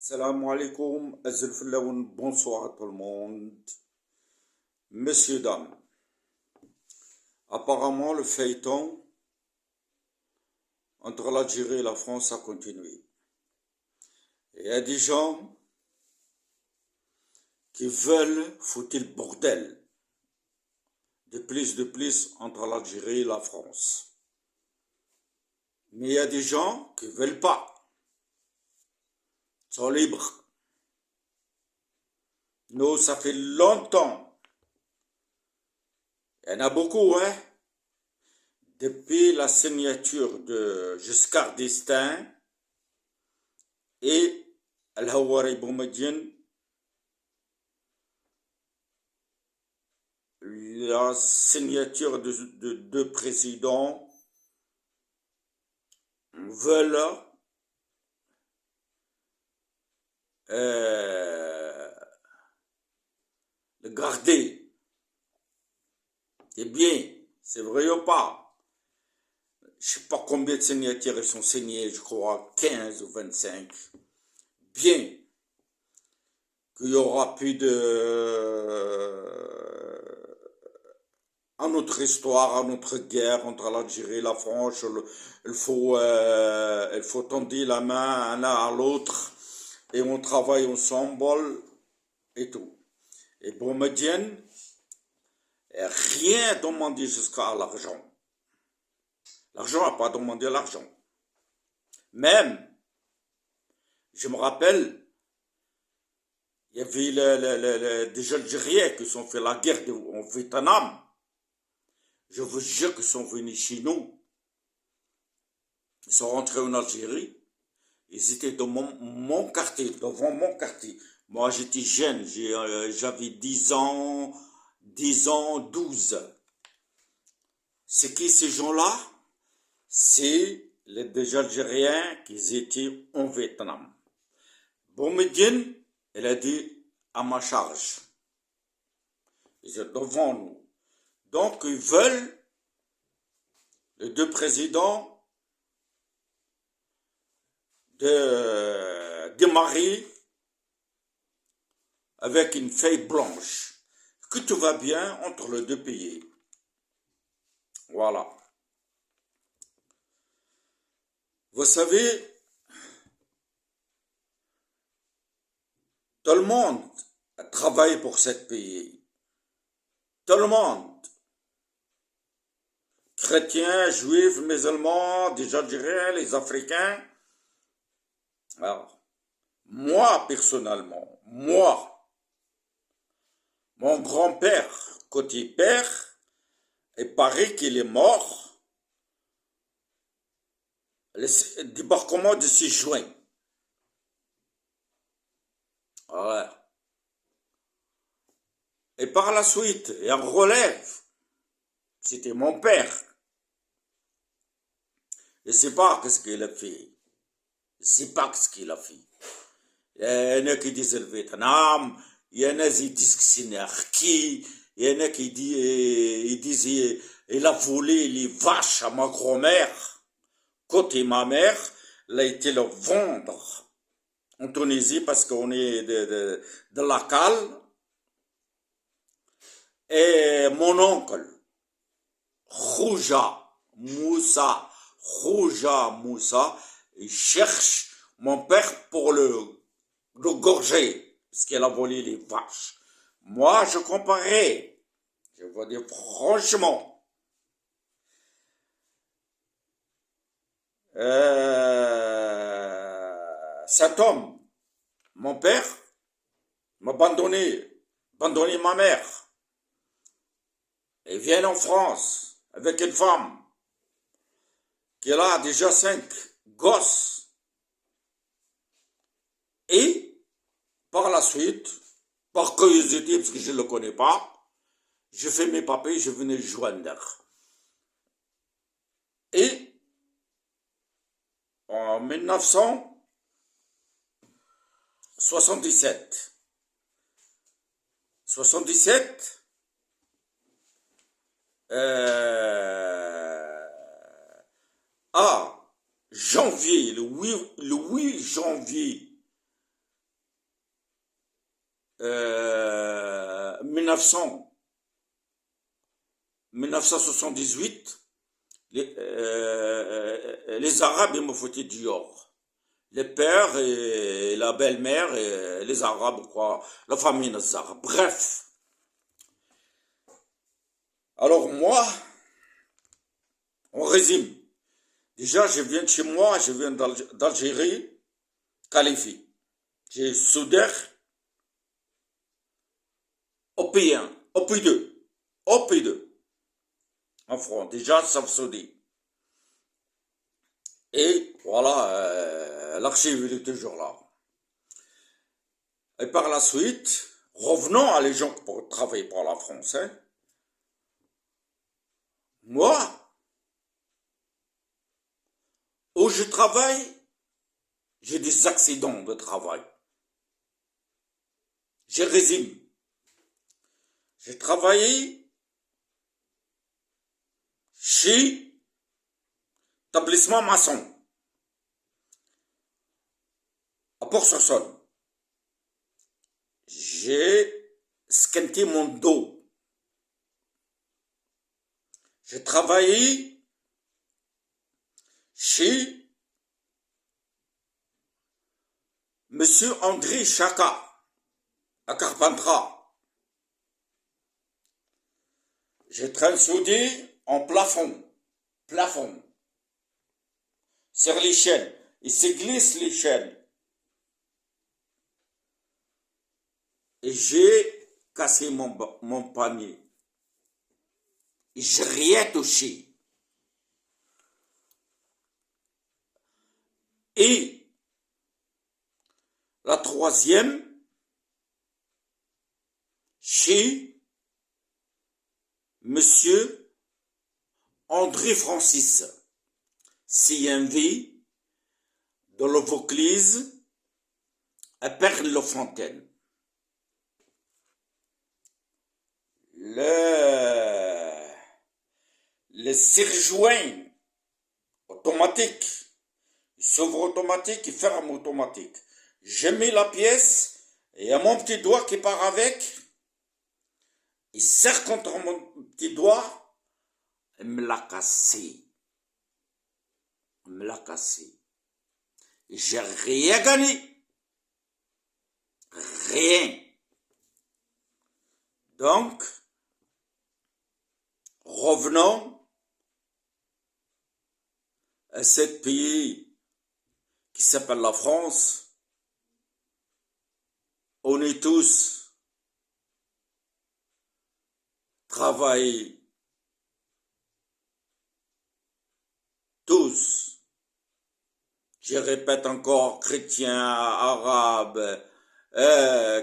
Salam alaikum, Azul Filaoun, bonsoir à tout le monde. Messieurs, dames, apparemment le feuilleton entre l'Algérie et la France a continué. Il y a des gens qui veulent foutre le bordel de plus entre l'Algérie et la France. Mais il y a des gens qui ne veulent pas. Ils sont libres. Nous, ça fait longtemps. Il y en a beaucoup, hein. Depuis la signature de Giscard d'Estaing et Al-Hawari Boumediene, la signature de deux présidents veulent le garder. C'est bien, c'est vrai ou pas? Je ne sais pas combien de signatures ils sont signés, je crois 15 ou 25. Bien qu'il y aura plus à notre histoire, à notre guerre entre l'Algérie et la France, il faut tendre la main l'un à l'autre et on travaille ensemble et tout. Et Boumediene, rien demandé jusqu'à l'argent. L'argent n'a pas demandé l'argent. Même, je me rappelle, il y avait des Algériens qui ont fait la guerre en Vietnam. Je vous jure qu'ils sont venus chez nous. Ils sont rentrés en Algérie. Ils étaient dans mon quartier, devant mon quartier. Moi, j'étais jeune, j'avais 10 ans, 12. C'est qui ces gens-là? C'est les deux Algériens qui étaient en Vietnam. Boumediene, elle a dit à ma charge. Ils sont devant nous. Donc, ils veulent, les deux présidents, de démarrer avec une feuille blanche. Que tout va bien entre les deux pays. Voilà. Vous savez, tout le monde travaille pour ce pays. Tout le monde. Chrétiens, juifs, musulmans, des Algériens, les Africains. Alors, moi, personnellement, mon grand-père, côté père, il paraît qu'il est mort le débarquement de 6 juin. Ouais. Et par la suite, il y a un relève. C'était mon père. Je ne sais pas ce qu'il a fait. Je ne sais pas ce qu'il a fait. Il y en a qui disent le Vietnam, il y en a qui disent que c'est une anarchie, il y en a qui disent il a volé les vaches à ma grand-mère. Côté ma mère, il a été le vendre en Tunisie parce qu'on est de la cale. Et mon oncle, Khouja Moussa, il cherche mon père pour le gorger, parce qu'il a volé les vaches. Moi, je comparais, je veux dire franchement, cet homme, mon père, m'a abandonné ma mère. Il vient en France avec une femme qui a déjà 5 gosses. Et par la suite, par curiosité, parce que je ne le connais pas, je fais mes papiers, je venais le joindre. Et en 1977, à janvier, le 8 janvier 1978, les Arabes, ils me foutaient dehors. Les pères et la belle-mère et les Arabes, quoi, la famille Nazar. Bref. Alors moi, on résume. Déjà, je viens de chez moi, je viens d'Algérie, qualifié. J'ai Souder, OP1, OP2, OP2. En France, déjà, ça se dit. Et voilà, l'archive il est toujours là. Et par la suite, revenons à les gens pour travailler pour la France. Hein. Moi, où je travaille, j'ai des accidents de travail. Je résume. J'ai travaillé chez établissement maçon à Port-sur-Saône. J'ai squinté mon dos. J'ai travaillé chez Monsieur André Chaka à Carpentras. J'ai soudé en plafond, sur les chaînes. Il se glisse les chaînes. Et j'ai cassé mon panier. Et j'ai rien touché. Et la troisième, chez Monsieur André Francis, CMV, de le Vauclise, à Perle-Fontaine. Le serre-joint automatique, il s'ouvre automatique, il ferme automatique. J'ai mis la pièce et il y a mon petit doigt qui part avec. Il serre contre mon petit doigt et me l'a cassé. Il me l'a cassé. Et j'ai rien gagné. Rien. Donc, revenons à ce pays qui s'appelle la France. On est tous travaillés, tous. Je répète encore, chrétiens, arabes,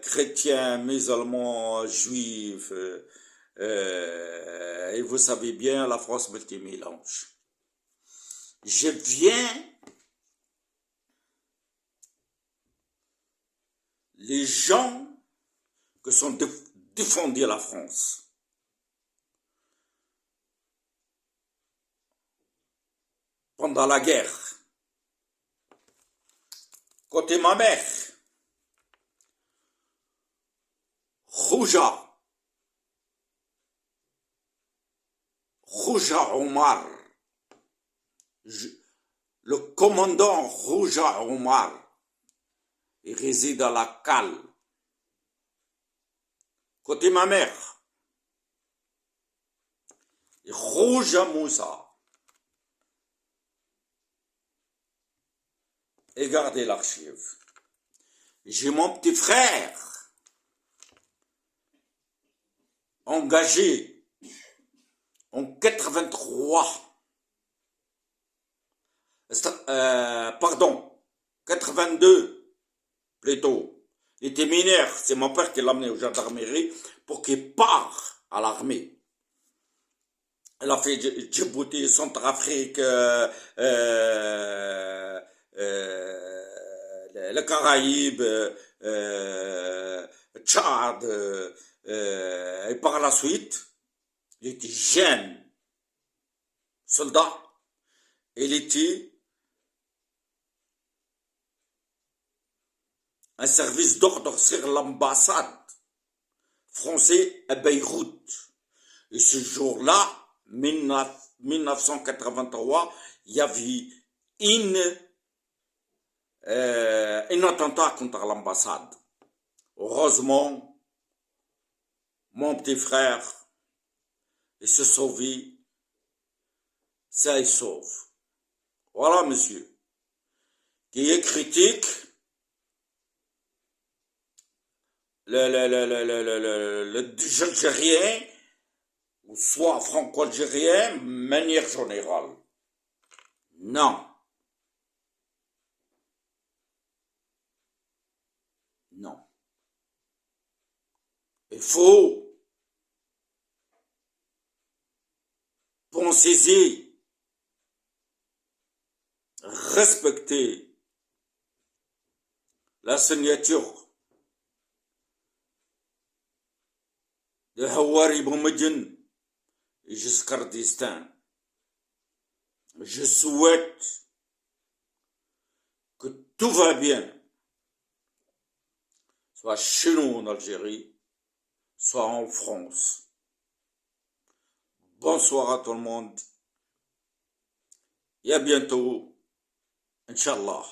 chrétiens, musulmans, juifs. Et vous savez bien, la France multimélange. Je viens, les gens que sont défendus la France. Pendant la guerre. Côté ma mère, Rouja Omar, le commandant Rouja Omar, il réside à la Cale. Côté ma mère, Rouja Moussa. Et gardez l'archive. J'ai mon petit frère engagé en 83. 82 plutôt. Il était mineur, c'est mon père qui l'a amené aux gendarmeries pour qu'il parte à l'armée. Elle a fait Djibouti, Centrafrique, les Caraïbes, Tchad, et par la suite, il était jeune soldat, il était un service d'ordre sur l'ambassade français à Beyrouth. Et ce jour-là, 1983, il y avait un attentat contre l'ambassade. Heureusement, mon petit frère, il se sauvé, ça il sauve. Voilà, monsieur. Qui est critique, l'Algérien, ou soit franco-algérien, de manière générale. Non. Non. Il faut penser, respecter la signature de Hawari Boumediene et Giscard d'Estaing. Je souhaite que tout va bien, soit chez nous en Algérie, soit en France. Bonsoir à tout le monde et à bientôt, Inch'Allah.